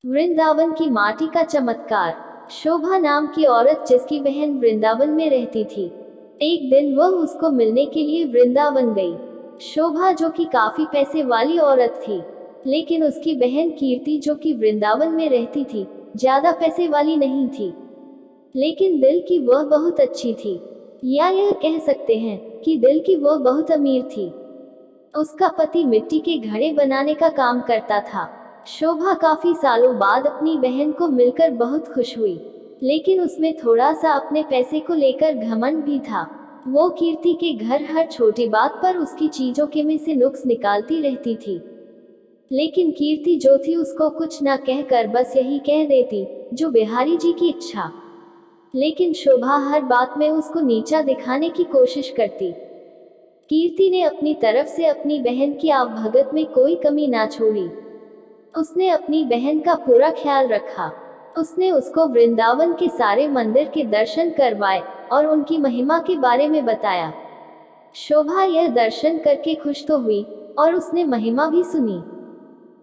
वृंदावन की माटी का चमत्कार। शोभा नाम की औरत जिसकी बहन वृंदावन में रहती थी, एक दिन वह उसको मिलने के लिए वृंदावन गई। शोभा जो कि काफी पैसे वाली औरत थी, लेकिन उसकी बहन कीर्ति जो कि वृंदावन में रहती थी, ज्यादा पैसे वाली नहीं थी, लेकिन दिल की वह बहुत अच्छी थी, या यह कह सकते हैं कि दिल की वह बहुत अमीर थी। उसका पति मिट्टी के घड़े बनाने का काम करता था। शोभा काफी सालों बाद अपनी बहन को मिलकर बहुत खुश हुई, लेकिन उसमें थोड़ा सा अपने पैसे को लेकर घमंड भी था। वो कीर्ति के घर हर छोटी बात पर उसकी चीजों के में से नुक्स निकालती रहती थी, लेकिन कीर्ति जो थी उसको कुछ न कहकर बस यही कह देती, जो बिहारी जी की इच्छा। लेकिन शोभा हर बात में उसको नीचा दिखाने की कोशिश करती। कीर्ति ने अपनी तरफ से अपनी बहन की आवभगत में कोई कमी ना छोड़ी। उसने अपनी बहन का पूरा ख्याल रखा। उसने उसको वृंदावन के सारे मंदिर के दर्शन करवाए और उनकी महिमा के बारे में बताया। शोभा यह दर्शन करके खुश तो हुई और उसने महिमा भी सुनी,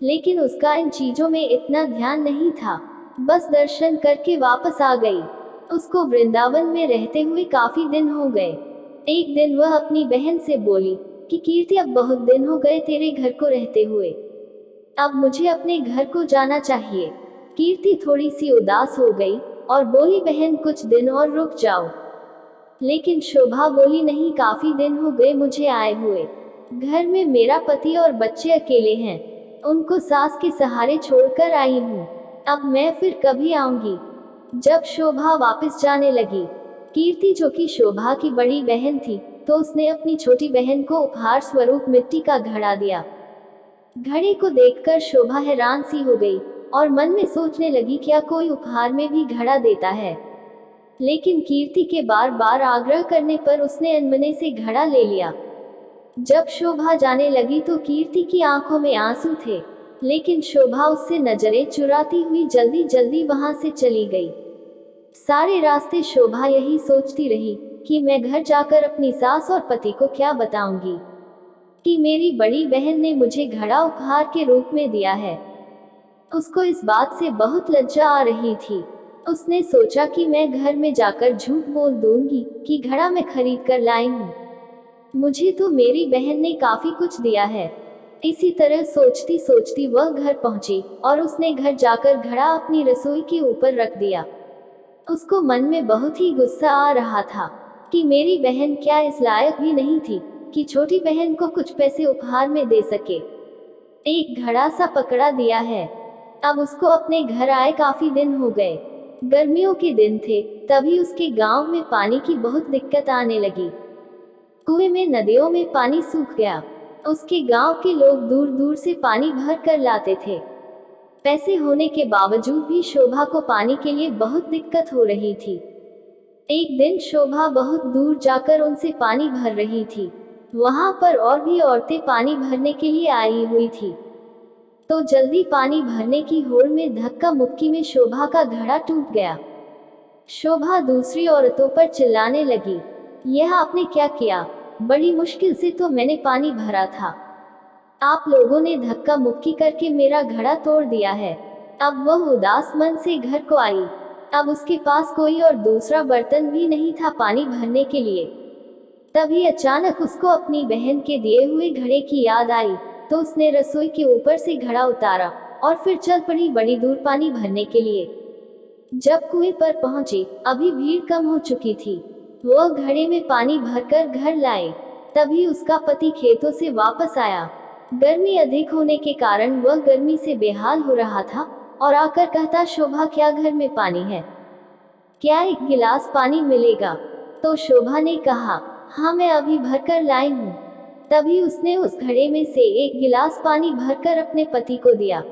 लेकिन उसका इन चीजों में इतना ध्यान नहीं था। बस दर्शन करके वापस आ गई। उसको वृंदावन में रहते हुए काफी दिन हो गए। एक दिन वह अपनी बहन से बोली कि कीर्ति, अब बहुत दिन हो गए तेरे घर को रहते हुए, अब मुझे अपने घर को जाना चाहिए। कीर्ति थोड़ी सी उदास हो गई और बोली, बहन कुछ दिन और रुक जाओ। लेकिन शोभा बोली, नहीं, काफी दिन हो गए मुझे आए हुए। घर में मेरा पति और बच्चे अकेले हैं, उनको सास के सहारे छोड़कर आई हूँ। अब मैं फिर कभी आऊंगी। जब शोभा वापस जाने लगी, कीर्ति जो कि शोभा की बड़ी बहन थी, तो उसने अपनी छोटी बहन को उपहार स्वरूप मिट्टी का घड़ा दिया। घड़े को देखकर शोभा हैरान सी हो गई और मन में सोचने लगी, क्या कोई उपहार में भी घड़ा देता है। लेकिन कीर्ति के बार बार आग्रह करने पर उसने अनमने से घड़ा ले लिया। जब शोभा जाने लगी तो कीर्ति की आंखों में आंसू थे, लेकिन शोभा उससे नजरें चुराती हुई जल्दी जल्दी वहां से चली गई। सारे रास्ते शोभा यही सोचती रही कि मैं घर जाकर अपनी सास और पति को क्या बताऊंगी कि मेरी बड़ी बहन ने मुझे घड़ा उपहार के रूप में दिया है। उसको इस बात से बहुत लज्जा आ रही थी। उसने सोचा कि मैं घर में जाकर झूठ बोल दूंगी कि घड़ा मैं खरीद कर लाई हूँ, मुझे तो मेरी बहन ने काफी कुछ दिया है। इसी तरह सोचती सोचती वह घर पहुंची और उसने घर जाकर घड़ा अपनी रसोई के ऊपर रख दिया। उसको मन में बहुत ही गुस्सा आ रहा था कि मेरी बहन क्या इस लायक भी नहीं थी कि छोटी बहन को कुछ पैसे उपहार में दे सके। एक घड़ा सा पकड़ा दिया है। अब उसको अपने घर आए काफी दिन हो गए। गर्मियों के दिन थे, तभी उसके गांव में पानी की बहुत दिक्कत आने लगी। कुएं में, नदियों में पानी सूख गया। उसके गांव के लोग दूर दूर से पानी भर कर लाते थे। पैसे होने के बावजूद भी शोभा को पानी के लिए बहुत दिक्कत हो रही थी। एक दिन शोभा बहुत दूर जाकर उनसे पानी भर रही थी। वहां पर और भी औरतें पानी भरने के लिए आई हुई थी, तो जल्दी पानी भरने की होड़ में धक्का मुक्की में शोभा का घड़ा टूट गया। शोभा दूसरी औरतों पर चिल्लाने लगी, यह आपने क्या किया? बड़ी मुश्किल से तो मैंने पानी भरा था, आप लोगों ने धक्का मुक्की करके मेरा घड़ा तोड़ दिया है। अब वह उदास मन से घर को आई। अब उसके पास कोई और दूसरा बर्तन भी नहीं था पानी भरने के लिए। तभी अचानक उसको अपनी बहन के दिए हुए घड़े की याद आई, तो उसने रसोई के ऊपर से घड़ा उतारा और फिर चल पड़ी बड़ी दूर पानी भरने के लिए। जब कुएं पर पहुंची, अभी भीड़ कम हो चुकी थी। वह घड़े में पानी भरकर घर लाए। तभी उसका पति खेतों से वापस आया। गर्मी अधिक होने के कारण वह गर्मी से बेहाल हो रहा था और आकर कहता, शोभा क्या घर में पानी है? क्या एक गिलास पानी मिलेगा? तो शोभा ने कहा, हाँ मैं अभी भरकर लाई हूँ। तभी उसने उस घड़े में से एक गिलास पानी भरकर अपने पति को दिया।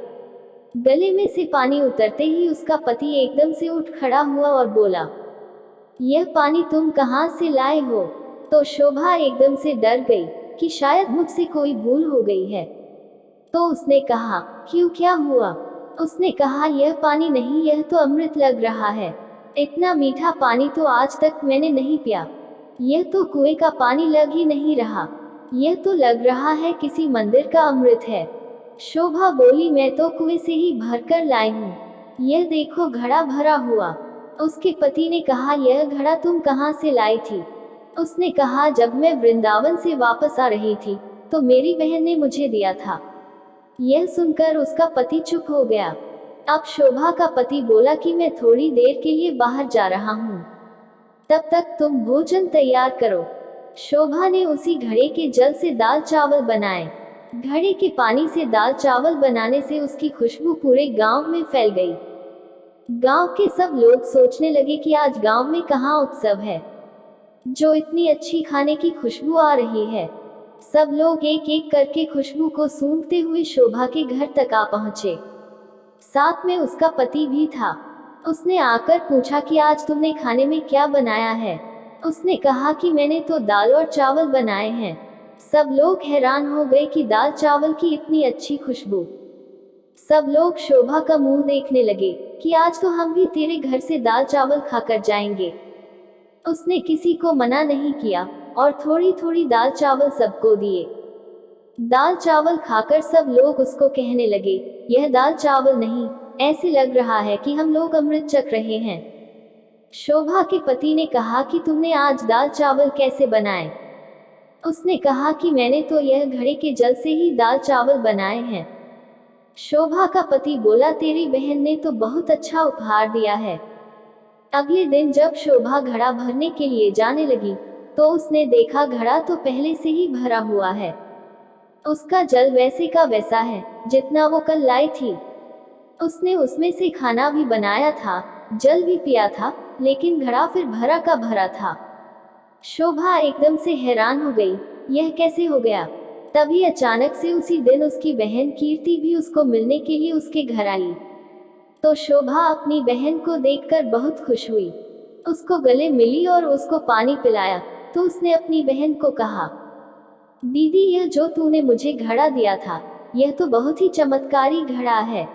गले में से पानी उतरते ही उसका पति एकदम से उठ खड़ा हुआ और बोला, यह पानी तुम कहाँ से लाए हो? तो शोभा एकदम से डर गई कि शायद मुझसे कोई भूल हो गई है। तो उसने कहा, क्यों, क्या हुआ? उसने कहा, यह पानी नहीं, यह तो अमृत लग रहा है। इतना मीठा पानी तो आज तक मैंने नहीं पिया। यह तो कुएं का पानी लग ही नहीं रहा, यह तो लग रहा है किसी मंदिर का अमृत है। शोभा बोली, मैं तो कुएं से ही भरकर लाई हूँ। यह देखो घड़ा भरा हुआ। उसके पति ने कहा, यह घड़ा तुम कहाँ से लाई थी? उसने कहा, जब मैं वृंदावन से वापस आ रही थी तो मेरी बहन ने मुझे दिया था। यह सुनकर उसका पति चुप हो गया। अब शोभा का पति बोला कि मैं थोड़ी देर के लिए बाहर जा रहा हूँ, तब तक तुम भोजन तैयार करो। शोभा ने उसी घड़े के जल से दाल चावल बनाए। घड़े के पानी से दाल चावल बनाने से उसकी खुशबू पूरे गांव में फैल गई। गांव के सब लोग सोचने लगे कि आज गांव में कहाँ उत्सव है, जो इतनी अच्छी खाने की खुशबू आ रही है। सब लोग एक एक करके खुशबू को सूंघते हुए शोभा के घर तक आ पहुंचे। साथ में उसका पति भी था। उसने आकर पूछा कि आज तुमने खाने में क्या बनाया है? उसने कहा कि मैंने तो दाल और चावल बनाए हैं। सब लोग हैरान हो गए कि दाल चावल की इतनी अच्छी खुशबू। सब लोग शोभा का मुंह देखने लगे कि आज तो हम भी तेरे घर से दाल चावल खाकर जाएंगे। उसने किसी को मना नहीं किया और थोड़ी थोड़ी दाल चावल सबको दिए। दाल चावल खाकर सब लोग उसको कहने लगे, यह दाल चावल नहीं, ऐसे लग रहा है कि हम लोग अमृत चख रहे हैं। शोभा के पति ने कहा कि तुमने आज दाल चावल कैसे बनाए? उसने कहा कि मैंने तो यह घड़े के जल से ही दाल चावल बनाए हैं। शोभा का पति बोला, तेरी बहन ने तो बहुत अच्छा उपहार दिया है। अगले दिन जब शोभा घड़ा भरने के लिए जाने लगी तो उसने देखा घड़ा तो पहले से ही भरा हुआ है। उसका जल वैसे का वैसा है जितना वो कल लाई थी। उसने उसमें से खाना भी बनाया था, जल भी पिया था, लेकिन घड़ा फिर भरा का भरा था। शोभा एकदम से हैरान हो गई, यह कैसे हो गया? तभी अचानक से उसी दिन उसकी बहन कीर्ति भी उसको मिलने के लिए उसके घर आई। तो शोभा अपनी बहन को देखकर बहुत खुश हुई। उसको गले मिली और उसको पानी पिलाया। तो उसने अपनी बहन को कहा, दीदी, यह जो तूने मुझे घड़ा दिया था यह तो बहुत ही चमत्कारी घड़ा है।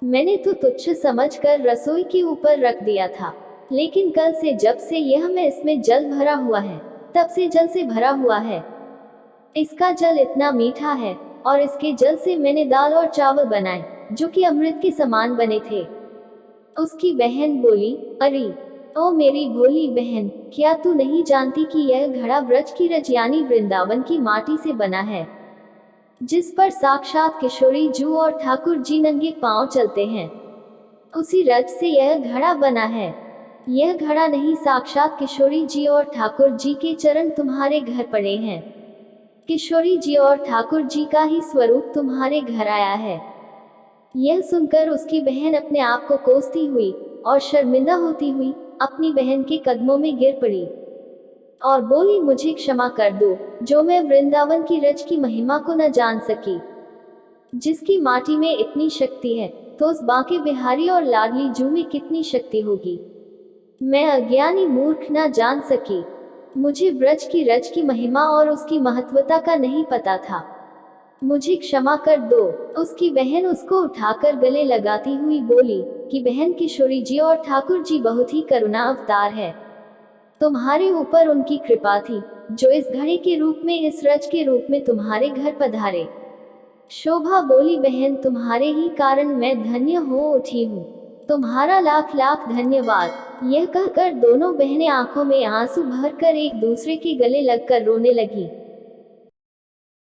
मैंने तो तुच्छ समझकर रसोई के ऊपर रख दिया था, लेकिन कल से जब से यह मैं इसमें जल भरा हुआ है तब से जल से भरा हुआ है। इसका जल इतना मीठा है और इसके जल से मैंने दाल और चावल बनाए जो कि अमृत के समान बने थे। उसकी बहन बोली, अरे ओ मेरी भोली बहन, क्या तू नहीं जानती कि यह घड़ा ब्रज की रज यानी वृंदावन की माटी से बना है, जिस पर साक्षात किशोरी जू और ठाकुर जी नंगे पांव चलते हैं। उसी रज से यह घड़ा बना है। यह घड़ा नहीं, साक्षात किशोरी जी और ठाकुर जी के चरण तुम्हारे घर पड़े हैं। किशोरी जी और ठाकुर जी का ही स्वरूप तुम्हारे घर आया है। यह सुनकर उसकी बहन अपने आप को कोसती हुई और शर्मिंदा होती हुई अपनी बहन के कदमों में गिर पड़ी और बोली, मुझे क्षमा कर दो जो मैं वृंदावन की रज की महिमा को न जान सकी। जिसकी माटी में इतनी शक्ति है तो उस बांके बिहारी और लाडली जू में कितनी शक्ति होगी। मैं अज्ञानी मूर्ख न जान सकी। मुझे ब्रज की रज की महिमा और उसकी महत्वता का नहीं पता था। मुझे क्षमा कर दो। उसकी बहन उसको उठाकर गले लगाती हुई बोली कि बहन, किशोरी जी और ठाकुर जी बहुत ही करुणा अवतार है। तुम्हारे ऊपर उनकी कृपा थी जो इस घड़े के रूप में, इस रज के रूप में तुम्हारे घर पधारे। शोभा बोली, बहन, तुम्हारे ही कारण मैं धन्य हो उठी हूँ। तुम्हारा लाख लाख धन्यवाद। यह कहकर दोनों बहनें आंखों में आंसू भरकर एक दूसरे के गले लगकर रोने लगी।